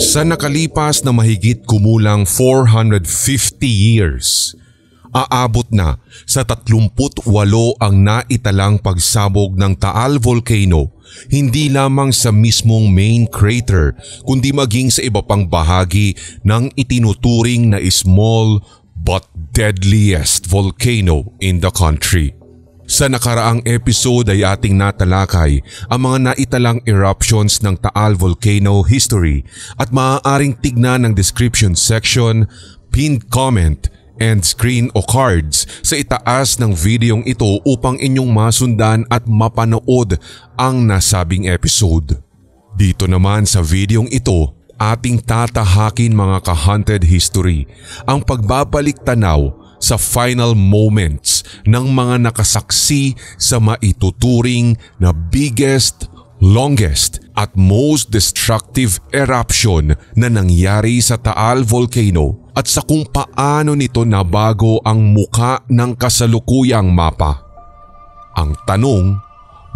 Sa nakalipas na mahigit kumulang 450 years, aabot na sa 38 ang naitalang pagsabog ng Taal Volcano, hindi lamang sa mismong main crater kundi maging sa iba pang bahagi ng itinuturing na small but deadliest volcano in the country. Sa nakaraang episode ay ating natalakay ang mga naitalang eruptions ng Taal Volcano history at maaaring tignan ng description section, pinned comment, and screen o cards sa itaas ng videong ito upang inyong masundan at mapanood ang nasabing episode. Dito naman sa videong ito, ating tatahakin mga ka-haunted history ang pagbabalik tanaw sa final moments ng mga nakasaksi sa maituturing na biggest, longest at most destructive eruption na nangyari sa Taal Volcano at sa kung paano nito nabago ang muka ng kasalukuyang mapa. Ang tanong,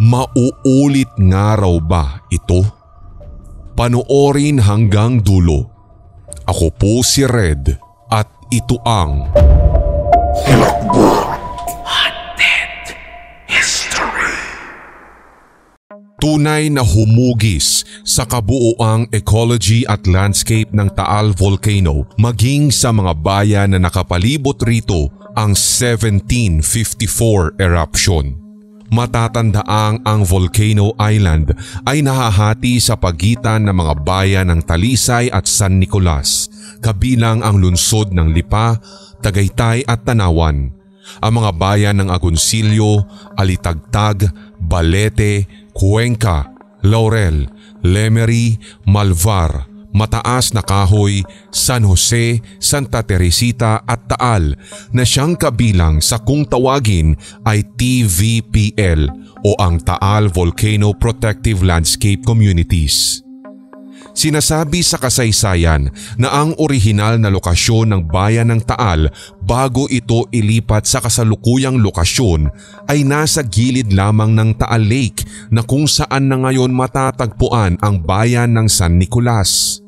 mauulit nga raw ba ito? Panoorin hanggang dulo. Ako po si Red at ito ang Haunted History. Tunay na humugis sa kabuuang ecology at landscape ng Taal Volcano maging sa mga bayan na nakapalibot rito ang 1754 eruption. Matatandaang ang Volcano Island ay nahahati sa pagitan ng mga bayan ng Talisay at San Nicolas, kabilang ang lungsod ng Lipa, Tagaytay at Tanawan. Ang mga bayan ng Agoncillo, Alitagtag, Balete, Cuenca, Laurel, Lemery, Malvar, Mataas na Kahoy, San Jose, Santa Teresita at Taal na siyang kabilang sa kung tawagin ay TVPL o ang Taal Volcano Protective Landscape Communities. Sinasabi sa kasaysayan na ang orihinal na lokasyon ng bayan ng Taal bago ito ilipat sa kasalukuyang lokasyon ay nasa gilid lamang ng Taal Lake na kung saan na ngayon matatagpuan ang bayan ng San Nicolas.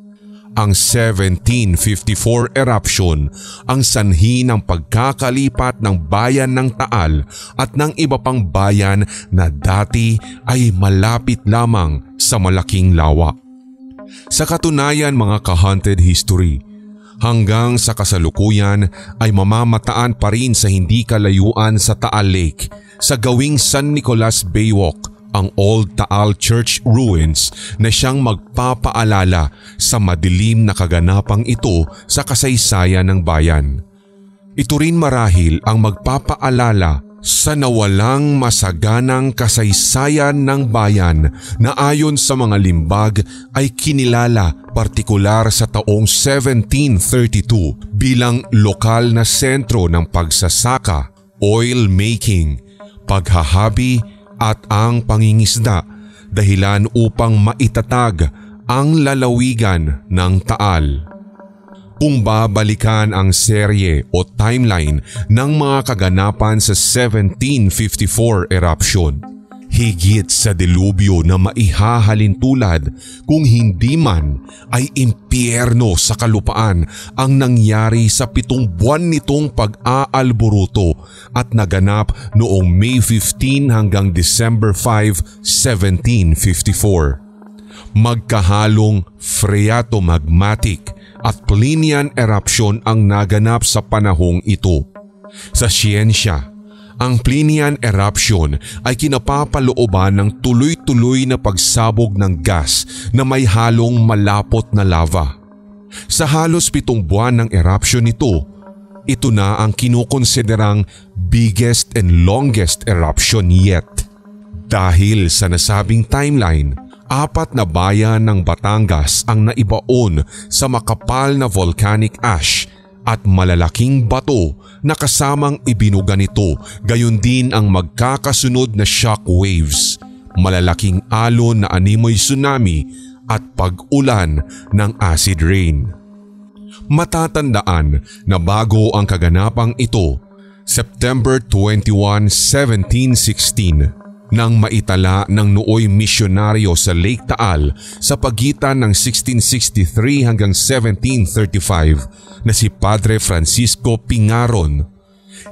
Ang 1754 eruption ang sanhi ng pagkakalipat ng bayan ng Taal at ng iba pang bayan na dati ay malapit lamang sa malaking lawa. Sa katunayan mga ka-haunted history, hanggang sa kasalukuyan ay mamamataan pa rin sa hindi kalayuan sa Taal Lake sa gawing San Nicolas Baywalk ang Old Taal Church ruins na siyang magpapaalala sa madilim na kaganapang ito sa kasaysayan ng bayan. Ito rin marahil ang magpapaalala sa nawalang masaganang kasaysayan ng bayan na ayon sa mga limbag ay kinilala partikular sa taong 1732 bilang lokal na sentro ng pagsasaka, oil making, paghahabi at ang pangingisda dahilan upang maitatag ang lalawigan ng Taal. Kung babalikan ang serye o timeline ng mga kaganapan sa 1754 eruption, higit sa delubyo na maihahalin tulad kung hindi man ay impyerno sa kalupaan ang nangyari sa 7 buwan nitong pag-aalboruto at naganap noong May 15 hanggang December 5, 1754. Magkahalong phreatomagmatic at Plinian eruption ang naganap sa panahong ito. Sa siyensya, ang Plinian eruption ay kinapapalooban ng tuloy-tuloy na pagsabog ng gas na may halong malapot na lava. Sa halos 7 buwan ng eruption nito, ito na ang kinukonsiderang biggest and longest eruption yet. Dahil sa nasabing timeline, 4 na bayan ng Batangas ang naibaon sa makapal na volcanic ash at malalaking bato na kasamang ibinuga nito, gayon din ang magkakasunod na shock waves, malalaking alon na animoy tsunami at pag-ulan ng acid rain. Matatandaan na bago ang kaganapang ito, September 21, 1716, Nang maitala ng nooy misyonaryo sa Lake Taal sa pagitan ng 1663 hanggang 1735 na si Padre Francisco Pingaron,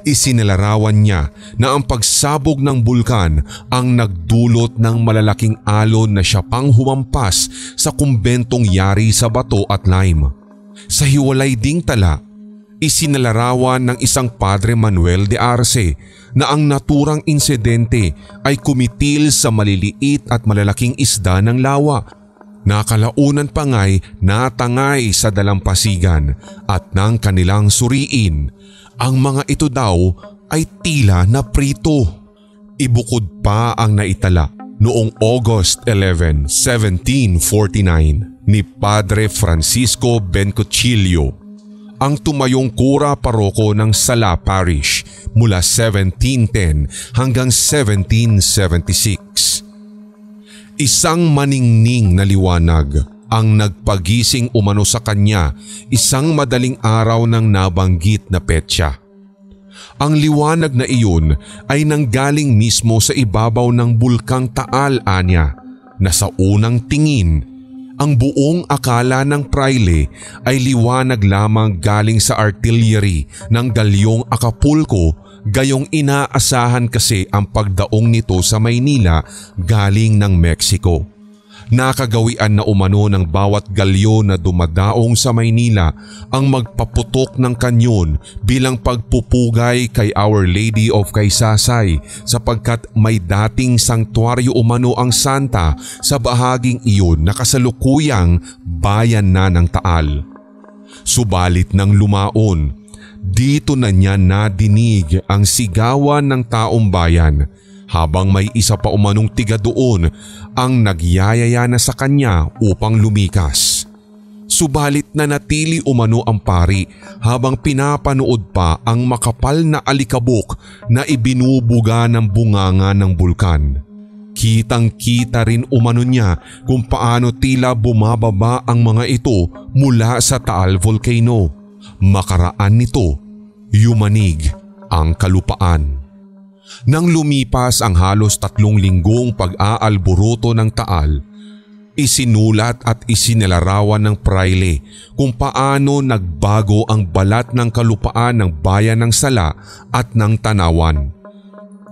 isinilarawan niya na ang pagsabog ng bulkan ang nagdulot ng malalaking alon na siya pang humampas sa kumbentong yari sa bato at lime. Sa hiwalay ding tala, isinilarawan ng isang Padre Manuel de Arce na ang naturang insidente ay kumitil sa maliliit at malalaking isda ng lawa. Nakalaunan pa nga'y natangay sa dalampasigan at nang kanilang suriin, ang mga ito daw ay tila na prito. Ibukod pa ang naitala noong August 11, 1749 ni Padre Francisco Bencochillo, ang tumayong kura paroko ng Sala Parish mula 1710 hanggang 1776. Isang maningning na liwanag ang nagpagising umano sa kanya isang madaling araw ng nabanggit na petsa. Ang liwanag na iyon ay nanggaling mismo sa ibabaw ng bulkang Taal anya na sa unang tingin, ang buong akala ng prayle ay liwanag lamang galing sa artillery ng galyong Acapulco, gayong inaasahan kasi ang pagdaong nito sa Maynila galing ng Mexico. Nakagawian na umano ng bawat galyo na dumadaong sa Maynila ang magpaputok ng kanyon bilang pagpupugay kay Our Lady of Kaysasay sapagkat may dating sangtuaryo umano ang Santa sa bahaging iyon na kasalukuyang bayan na ng Taal. Subalit nang lumaon, dito na niya nadinig ang sigawan ng taong bayan habang may isa pa umanong tiga doon ang nagyayaya na sa kanya upang lumikas. Subalit nanatili umano ang pari habang pinapanood pa ang makapal na alikabok na ibinubuga ng bunganga ng bulkan. Kitang-kita rin umano niya kung paano tila bumababa ang mga ito mula sa Taal Volcano. Makaraan nito, yumanig ang kalupaan. Nang lumipas ang halos 3 linggong pag-aalburuto ng Taal, isinulat at isinilarawan ng prayle kung paano nagbago ang balat ng kalupaan ng bayan ng Sala at ng Tanawan.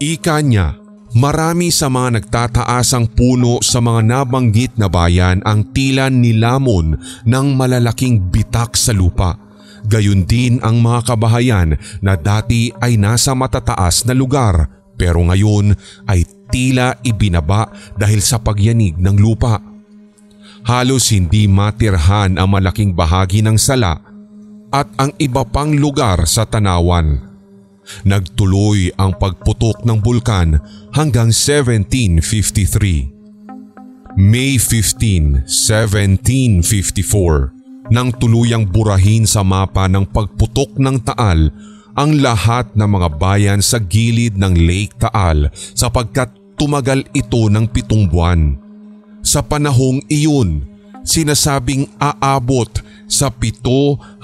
Ika niya, marami sa mga nagtataasang puno sa mga nabanggit na bayan ang tila nilamon ng malalaking bitak sa lupa. Gayun din ang mga kabahayan na dati ay nasa matataas na lugar pero ngayon ay tila ibinaba dahil sa pagyanig ng lupa. Halos hindi matirhan ang malaking bahagi ng Sala at ang iba pang lugar sa Tanawan. Nagtuloy ang pagputok ng bulkan hanggang 1753. May 15, 1754. Nang tuluyang burahin sa mapa ng pagputok ng Taal ang lahat ng mga bayan sa gilid ng Lake Taal sapagkat tumagal ito ng 7 buwan. Sa panahong iyon, sinasabing aabot sa 7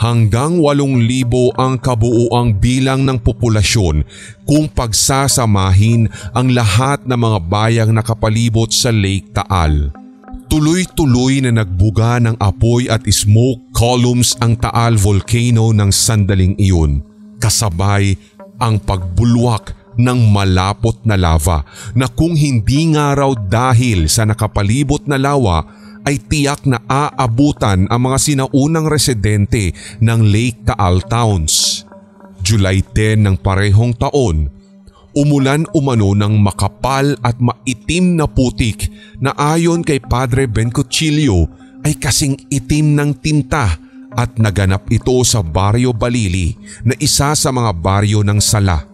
hanggang 8,000 ang kabuuang bilang ng populasyon kung pagsasamahin ang lahat ng mga bayang nakapalibot sa Lake Taal. Tuloy-tuloy na nagbuga ng apoy at smoke columns ang Taal Volcano ng sandaling iyon, kasabay ang pagbulwak ng malapot na lava na kung hindi nga raw dahil sa nakapalibot na lawa ay tiyak na aabutan ang mga sinaunang residente ng Lake Taal towns. July 10 ng parehong taon, umulan umano ng makapal at maitim na putik na ayon kay Padre Bencochillo ay kasing itim ng tinta at naganap ito sa Barrio Balili na isa sa mga baryo ng Sala.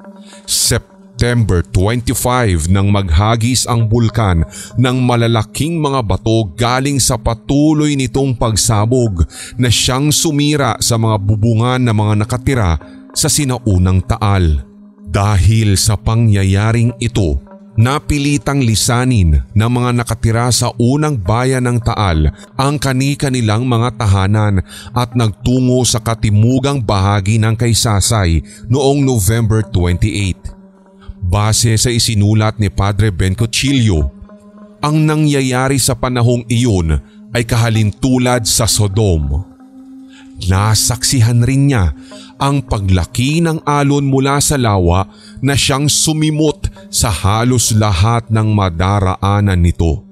September 25 nang maghagis ang bulkan ng malalaking mga bato galing sa patuloy nitong pagsabog na siyang sumira sa mga bubungan ng mga nakatira sa sinaunang Taal. Dahil sa pangyayaring ito, napilitang lisanin ng mga nakatira sa unang bayan ng Taal ang kani-kanilang mga tahanan at nagtungo sa katimugang bahagi ng Kaysasay noong November 28. Base sa isinulat ni Padre Bencochillo, ang nangyayari sa panahong iyon ay kahalintulad sa Sodom. Nasaksihan rin niya ang paglaki ng alon mula sa lawa na siyang sumimot sa halos lahat ng madaraanan nito.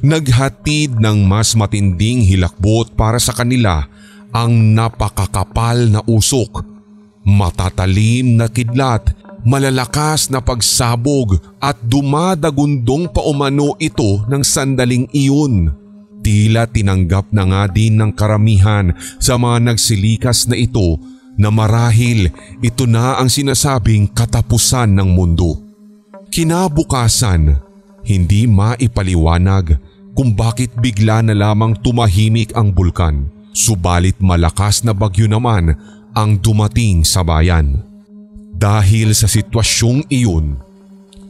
Naghatid ng mas matinding hilakbot para sa kanila ang napakakapal na usok, matatalim na kidlat, malalakas na pagsabog at dumadagundong paumano ito ng sandaling iyon. Tila tinanggap na nga din ng karamihan sa mga nagsilikas na ito na marahil ito na ang sinasabing katapusan ng mundo. Kinabukasan, hindi maipaliwanag kung bakit bigla na lamang tumahimik ang bulkan, subalit malakas na bagyo naman ang dumating sa bayan. Dahil sa sitwasyong iyon,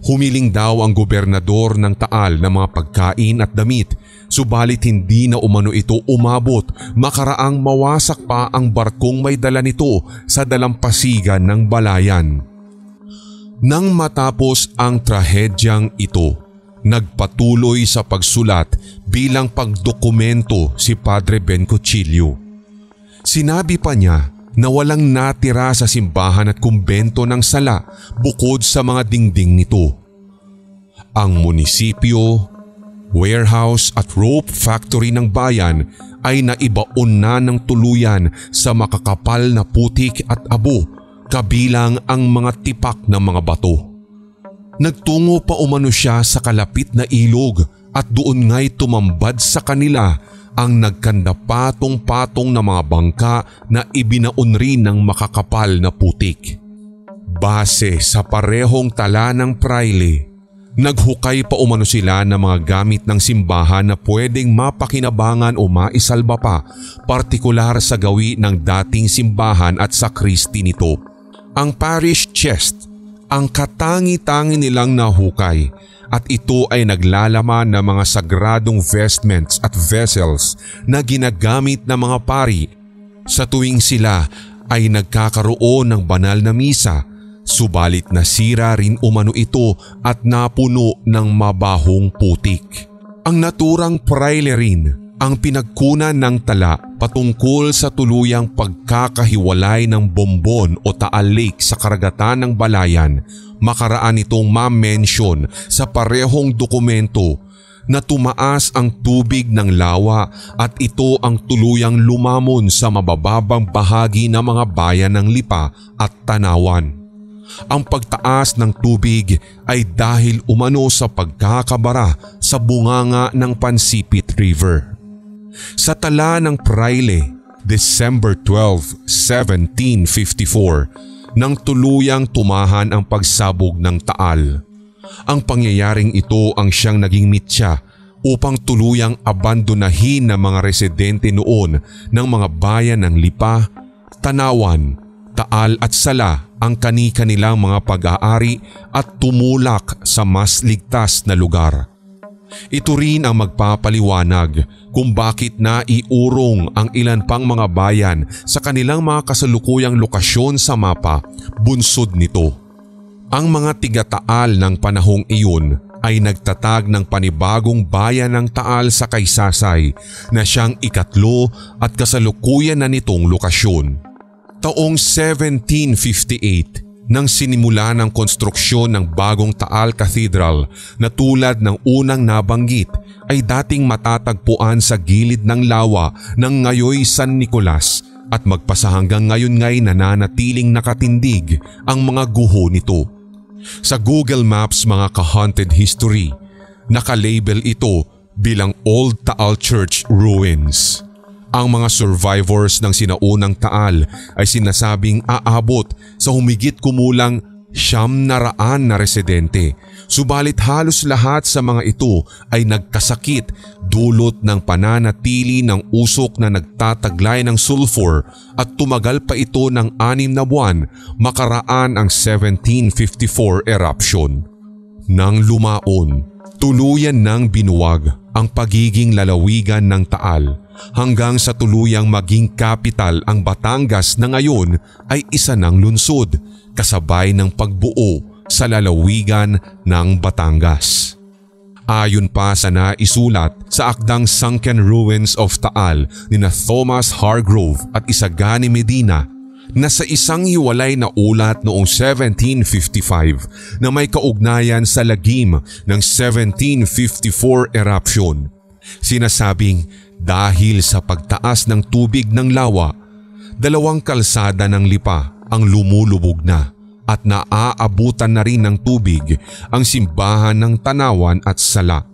humiling daw ang gobernador ng Taal ng mga pagkain at damit, subalit hindi na umano ito umabot, makaraang mawasak pa ang barkong may dala nito sa dalampasigan ng balayan. Nang matapos ang trahedyang ito, nagpatuloy sa pagsulat bilang pagdokumento si Padre Bencochillo. Sinabi pa niya na walang natira sa simbahan at kumbento ng sala bukod sa mga dingding nito. Ang munisipyo, warehouse at rope factory ng bayan ay naibaon na ng tuluyan sa makakapal na putik at abo, kabilang ang mga tipak ng mga bato. Nagtungo pa umano siya sa kalapit na ilog at doon nga'y tumambad sa kanila ang nagkandapatong-patong na mga bangka na ibinaon rin ng makakapal na putik. Base sa parehong tala ng praile, naghukay pa umano sila ng mga gamit ng simbahan na pwedeng mapakinabangan o maisalba pa, partikular sa gawi ng dating simbahan at sakristi nito. Ang parish chest, ang katangi-tangi nilang nahukay, at ito ay naglalaman ng mga sagradong vestments at vessels na ginagamit ng mga pari sa tuwing sila ay nagkakaroon ng banal na misa, subalit nasira rin umano ito at napuno ng mabahong putik. Ang naturang praile rin ang pinagkunan ng tala patungkol sa tuluyang pagkakahiwalay ng Bombon o Taal Lake sa karagatan ng Balayan, makaraan itong ma-mention sa parehong dokumento na tumaas ang tubig ng lawa at ito ang tuluyang lumamon sa mabababang bahagi ng mga bayan ng Lipa at Tanawan. Ang pagtaas ng tubig ay dahil umano sa pagkakabara sa bunganga ng Pansipit River. Sa tala ng praile, December 12, 1754, nang tuluyang tumahan ang pagsabog ng Taal. Ang pangyayaring ito ang siyang naging mitya upang tuluyang abandonahin ng mga residente noon ng mga bayan ng Lipa, Tanawan, Taal at Sala ang kani-kanilang mga pag-aari at tumulak sa mas ligtas na lugar. Ito rin ang magpapaliwanag kung bakit naiurong ang ilan pang mga bayan sa kanilang mga kasalukuyang lokasyon sa mapa, bunsod nito. Ang mga tiga-Taal ng panahong iyon ay nagtatag ng panibagong bayan ng Taal sa Kaysasay na siyang ikatlo at kasalukuyan na nitong lokasyon. Taong 1758 nang sinimula ng konstruksyon ng bagong Taal Cathedral na tulad ng unang nabanggit ay dating matatagpuan sa gilid ng lawa ng ngayoy San Nicolas at magpasa hanggang ngayon nga'y nananatiling nakatindig ang mga guho nito. Sa Google Maps mga ka-haunted history, nakalabel ito bilang Old Taal Church Ruins. Ang mga survivors ng sinaunang Taal ay sinasabing aabot sa humigit kumulang 900 na residente. Subalit halos lahat sa mga ito ay nagkasakit dulot ng pananatili ng usok na nagtataglay ng sulfur at tumagal pa ito ng 6 na buwan makaraan ang 1754 eruption. Nang lumaon, tuluyan nang binuwag ang pagiging lalawigan ng Taal hanggang sa tuluyang maging kapital ang Batangas na ngayon ay isa ng lungsod kasabay ng pagbuo sa lalawigan ng Batangas. Ayon pa sa naisulat sa akdang Sunken Ruins of Taal ni Thomas Hargrove at Isagani Medina na sa isang hiwalay na ulat noong 1755 na may kaugnayan sa lagim ng 1754 eruption. Sinasabing dahil sa pagtaas ng tubig ng lawa, 2 kalsada ng Lipa ang lumulubog na at naaabutan na rin ng tubig ang simbahan ng Tanawan at Sala.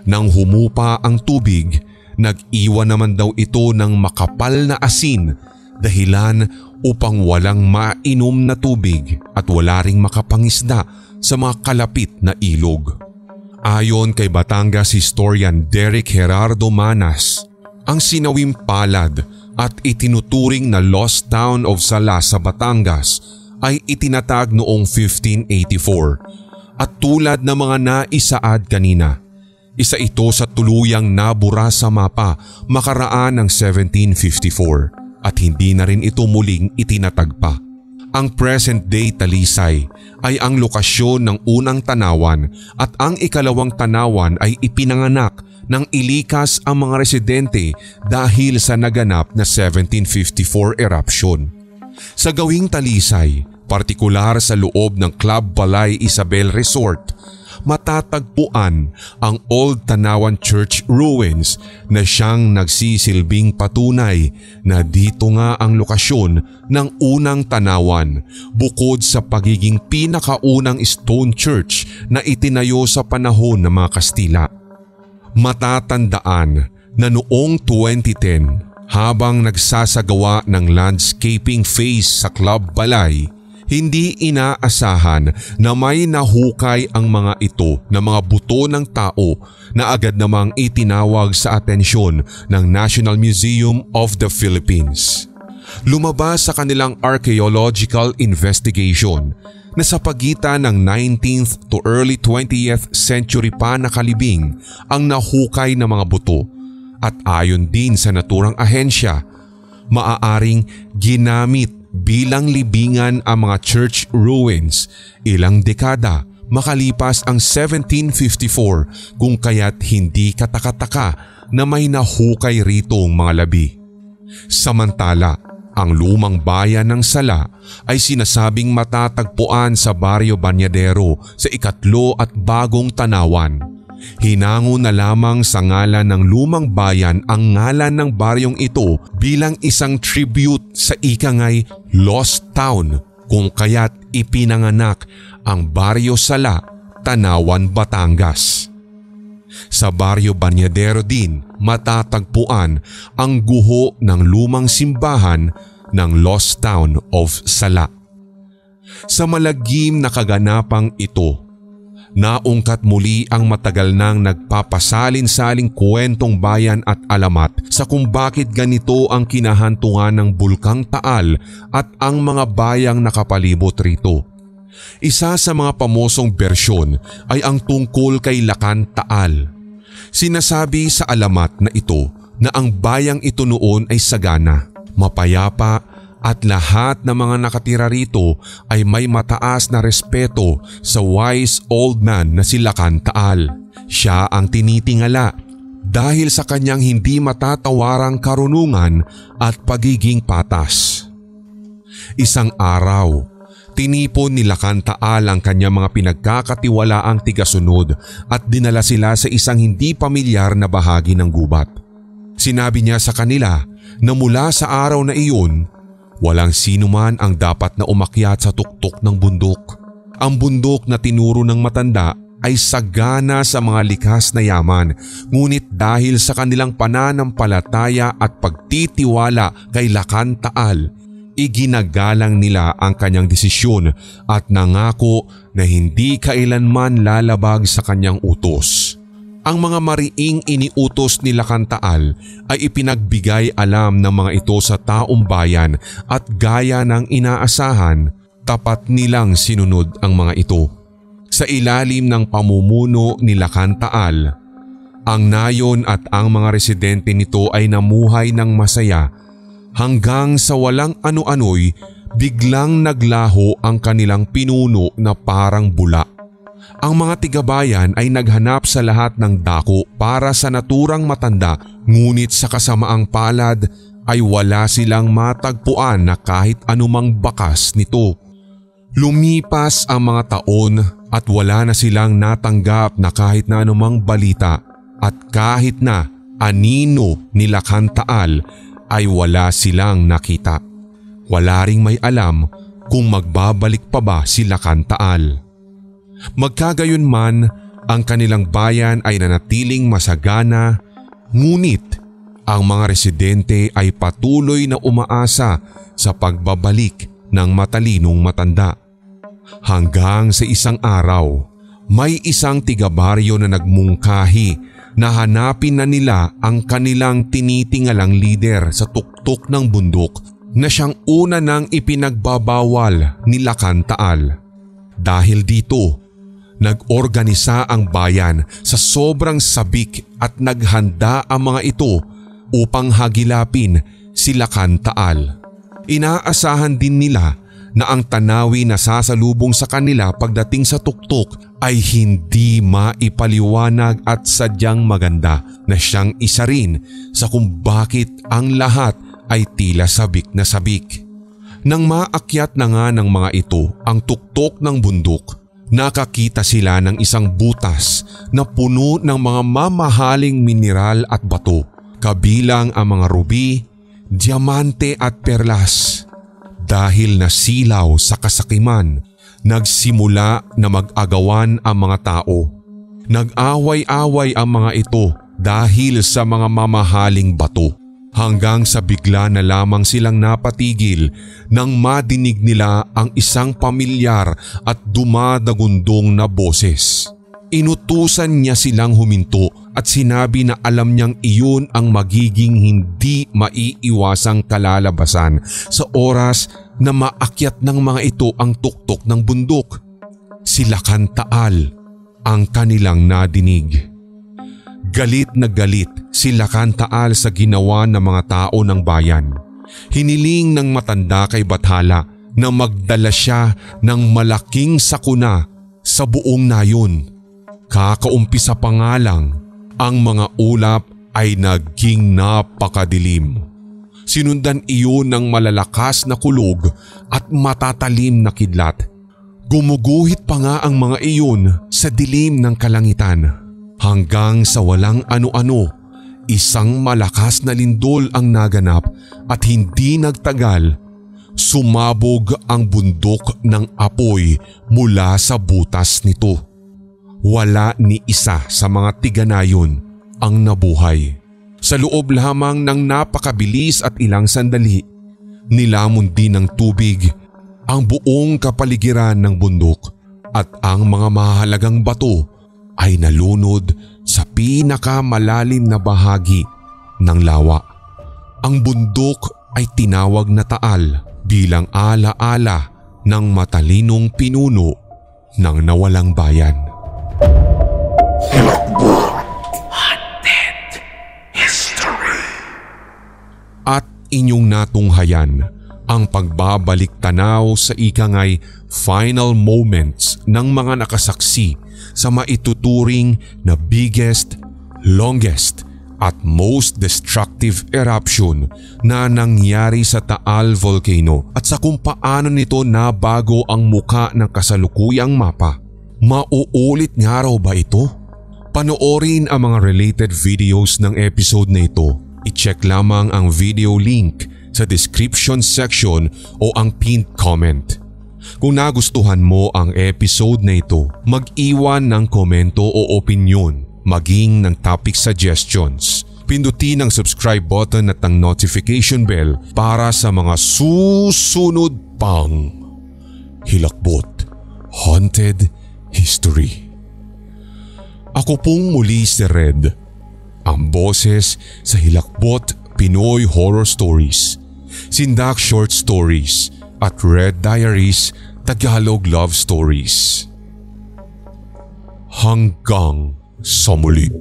Nang humupa ang tubig, nag-iwan naman daw ito ng makapal na asin dahilan upang walang mainom na tubig at wala ring makapangisda sa mga kalapit na ilog. Ayon kay Batangas historian Derek Gerardo Manas, ang sinawing palad at itinuturing na Lost Town of Sala sa Batangas ay itinatag noong 1584 at tulad ng mga naisaad kanina, isa ito sa tuluyang nabura sa mapa makaraan ng 1754 at hindi na rin ito muling itinatag pa. Ang present-day Talisay ay ang lokasyon ng unang Tanawan at ang ikalawang Tanawan ay ipinanganak nang ilikas ang mga residente dahil sa naganap na 1754 eruption. Sa gawing Talisay, partikular sa loob ng Club Balay Isabel Resort, matatagpuan ang Old Tanawan Church ruins na siyang nagsisilbing patunay na dito nga ang lokasyon ng unang Tanawan bukod sa pagiging pinakaunang stone church na itinayo sa panahon ng mga Kastila. Matatandaan na noong 2010, habang nagsasagawa ng landscaping phase sa Club Balay, hindi inaasahan na may nahukay ang mga ito na mga buto ng tao na agad namang itinawag sa atensyon ng National Museum of the Philippines. Lumabas sa kanilang archaeological investigation na sa pagitan ng 19th to early 20th century pa nakalibing ang nahukay na mga buto. At ayon din sa naturang ahensya, maaaring ginamit bilang libingan ang mga church ruins ilang dekada makalipas ang 1754 kung kaya't hindi katakataka na may nahukay ritong mga labi. Samantala, ang lumang bayan ng Sala ay sinasabing matatagpuan sa Barrio Banyadero sa ikatlo at bagong Tanawan. Hinango na lamang sa ngalan ng lumang bayan ang ngalan ng baryong ito bilang isang tribute sa ikangay Lost Town kung kaya't ipinanganak ang Barrio Sala, Tanawan, Batangas. Sa Barrio Banyadero din matatagpuan ang guho ng lumang simbahan ng Lost Town of Sala. Sa malagim na kaganapang ito, naungkat muli ang matagal nang nagpapasalin-saling kwentong bayan at alamat sa kung bakit ganito ang kinahantungan ng Bulkang Taal at ang mga bayang nakapalibot rito. Isa sa mga pamosong bersyon ay ang tungkol kay Lakan Taal. Sinasabi sa alamat na ito na ang bayang ito noon ay sagana, mapayapa at lahat ng mga nakatira rito ay may mataas na respeto sa wise old man na si Lakan Taal. Siya ang tinitingala dahil sa kanyang hindi matatawarang karunungan at pagiging patas. Isang araw, tinipon ni Lakan Taal ang kanyang mga pinagkakatiwalaang tigasunod at dinala sila sa isang hindi pamilyar na bahagi ng gubat. Sinabi niya sa kanila na mula sa araw na iyon, walang sino man ang dapat na umakyat sa tuktok ng bundok. Ang bundok na tinuro ng matanda ay sagana sa mga likas na yaman, ngunit dahil sa kanilang pananampalataya at pagtitiwala kay Lakan Taal, iginagalang nila ang kanyang desisyon at nangako na hindi kailanman lalabag sa kanyang utos. Ang mga mariing iniutos ni Lakan Taal ay ipinagbigay alam ng mga ito sa taong bayan at gaya ng inaasahan, tapat nilang sinunod ang mga ito. Sa ilalim ng pamumuno ni Lakan Taal, ang nayon at ang mga residente nito ay namuhay ng masaya hanggang sa walang ano-ano'y biglang naglaho ang kanilang pinuno na parang bula. Ang mga tigabayan ay naghanap sa lahat ng dako para sa naturang matanda, ngunit sa kasamaang palad ay wala silang matagpuan na kahit anumang bakas nito. Lumipas ang mga taon at wala na silang natanggap na kahit na anumang balita, at kahit na anino ni Lakhan-Taal ay wala silang nakita. Wala ring may alam kung magbabalik pa ba si Lakhan-Taal. Magkagayunman, ang kanilang bayan ay nanatiling masagana, ngunit ang mga residente ay patuloy na umaasa sa pagbabalik ng matalinong matanda. Hanggang sa isang araw, may isang tiga-baryo na nagmungkahi na hanapin na nila ang kanilang tinitingalang lider sa tuktok ng bundok na siyang una nang ipinagbabawal ni Lakhan-Taal. Dahil dito, nag-organisa ang bayan sa sobrang sabik at naghanda ang mga ito upang hagilapin si Lakhan-Taal. Inaasahan din nila na ang tanawi na sasalubong sa kanila pagdating sa tuktok ay hindi maipaliwanag at sadyang maganda, na siyang isa rin sa kung bakit ang lahat ay tila sabik na sabik. Nang maakyat na nga ng mga ito ang tuktok ng bundok, nakakita sila ng isang butas na puno ng mga mamahaling mineral at bato, kabilang ang mga ruby, diamante at perlas. Dahil nasilaw sa kasakiman, nagsimula na mag-agawan ang mga tao. Nag-away-away ang mga ito dahil sa mga mamahaling bato, hanggang sa bigla na lamang silang napatigil nang madinig nila ang isang pamilyar at dumadagundong na boses. Inutusan niya silang huminto at sinabi na alam niyang iyon ang magiging hindi maiiwasang kalalabasan sa oras na maakyat ng mga ito ang tuktok ng bundok. Si Lakhan-Taal ang kanilang nadinig. Galit na galit si Lakhan-Taal sa ginawa ng mga tao ng bayan. Hiniling ng matanda kay Bathala na magdala siya ng malaking sakuna sa buong nayon. Kakaumpisa pa nga lang, ang mga ulap ay naging napakadilim. Sinundan iyon ng malalakas na kulog at matatalim na kidlat. Gumuguhit pa nga ang mga iyon sa dilim ng kalangitan. Hanggang sa walang ano-ano, isang malakas na lindol ang naganap at hindi nagtagal, sumabog ang bundok ng apoy mula sa butas nito. Wala ni isa sa mga tiganayon ang nabuhay. Sa loob lamang ng napakabilis at ilang sandali, nilamon din ng tubig ang buong kapaligiran ng bundok at ang mga mahalagang bato ay nalunod sa pinakamalalim na bahagi ng lawa. Ang bundok ay tinawag na Taal bilang ala-ala ng matalinong pinuno ng nawalang bayan. Haunted History. At inyong natunghayan ang pagbabalik tanaw sa ikangay final moments ng mga nakasaksi sa maituturing na biggest, longest at most destructive eruption na nangyari sa Taal Volcano at sa kung paano nito nabago ang muka ng kasalukuyang mapa. Mauulit nga raw ba ito? Panoorin ang mga related videos ng episode na ito. I-check lamang ang video link sa description section o ang pinned comment. Kung nagustuhan mo ang episode na ito, mag-iwan ng komento o opinyon, maging ng topic suggestions. Pindutin ang subscribe button at ang notification bell para sa mga susunod pang Hilakbot Haunted History. Ako pong muli si Red, ang boses sa Hilakbot Pinoy Horror Stories, Sindak Short Stories at Red Diaries Tagalog Love Stories. Hanggang sa muli.